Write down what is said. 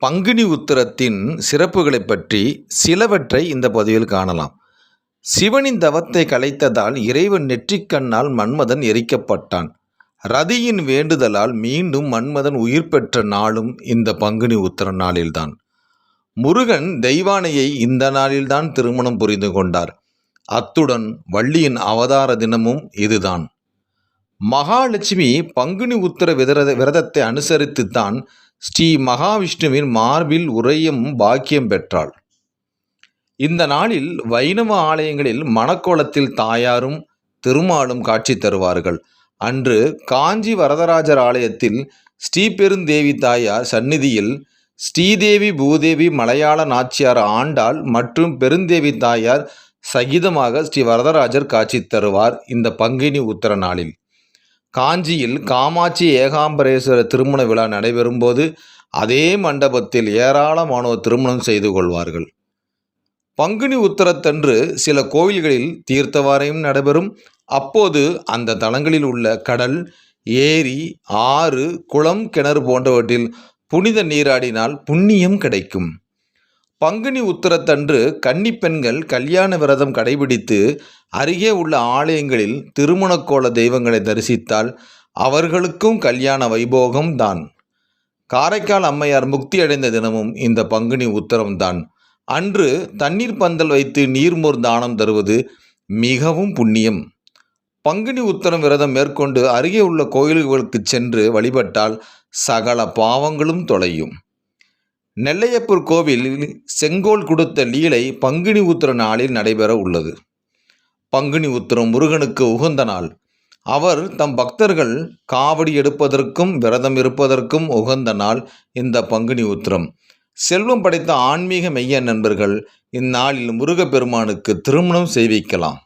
பங்குனி உத்திரத்தின் சிறப்புகளை பற்றி சிலவற்றை இந்த பதிவில் காணலாம். சிவனின் தவத்தை கலைத்ததால் இறைவன் நெற்றிக்கண்ணால் மன்மதன் எரிக்கப்பட்டான். ரதியின் வேண்டுதலால் மீண்டும் மன்மதன் உயிர் பெற்ற நாளும் இந்த பங்குனி உத்திர நாளில்தான். முருகன் தெய்வானையை இந்த நாளில்தான் திருமணம் புரிந்து கொண்டார். அத்துடன் வள்ளியின் அவதார தினமும் இதுதான். மகாலட்சுமி பங்குனி உத்திர விரதத்தை அனுசரித்துத்தான் ஸ்ரீ மகாவிஷ்ணுவின் மார்பில் உறையும் பாக்கியம் பெற்றாள். இந்த நாளில் வைணவ ஆலயங்களில் மணக்கோலத்தில் தாயாரும் திருமாலும் காட்சி தருவார்கள். அன்று காஞ்சி வரதராஜர் ஆலயத்தில் ஸ்ரீபெருந்தேவி தாயார் சந்நிதியில் ஸ்ரீதேவி பூதேவி மலையாள நாச்சியார் ஆண்டாள் மற்றும் பெருந்தேவி தாயார் சகிதமாக ஸ்ரீ வரதராஜர் காட்சி தருவார். இந்த பங்குனி உத்திர நாளில் காஞ்சியில் காமாட்சி ஏகாம்பரேஸ்வரர் திருமண விழா நடைபெறும்போது அதே மண்டபத்தில் ஏராளமானோர் திருமணம் செய்து கொள்வார்கள். பங்குனி உத்திரத்தன்று சில கோவில்களில் தீர்த்தவாரையும் நடைபெறும். அப்போது அந்த தலங்களில் உள்ள கடல், ஏரி, ஆறு, குளம், கிணறு போன்றவற்றில் புனித நீராடினால் புண்ணியம் கிடைக்கும். பங்குனி உத்திரத்தன்று கன்னி பெண்கள் கல்யாண விரதம் கடைபிடித்து அருகே உள்ள ஆலயங்களில் திருமணக்கோல தெய்வங்களை தரிசித்தால் அவர்களுக்கும் கல்யாண வைபோகம் தான். காரைக்கால் அம்மையார் முக்தி அடைந்த தினமும் இந்த பங்குனி உத்திரம்தான். அன்று தண்ணீர் பந்தல் வைத்து நீர்மோர் தானம் தருவது மிகவும் புண்ணியம். பங்குனி உத்திரம் விரதம் மேற்கொண்டு அருகே உள்ள கோயில்களுக்கு சென்று வழிபட்டால் சகல பாவங்களும் தொலையும். நெல்லையப்பர் கோவிலில் செங்கோல் கொடுத்த லீலை பங்குனி உத்திர நாளில் நடைபெற உள்ளது. பங்குனி உத்திரம் முருகனுக்கு உகந்த நாள். அவர் தம் பக்தர்கள் காவடி எடுப்பதற்கும் விரதம் இருப்பதற்கும் உகந்த நாள் இந்த பங்குனி உத்திரம். செல்வம் படைத்த ஆன்மீக மெய்ய நண்பர்கள் இந்நாளில் முருகப்பெருமானுக்கு திருமணம் செய்விக்கலாம்.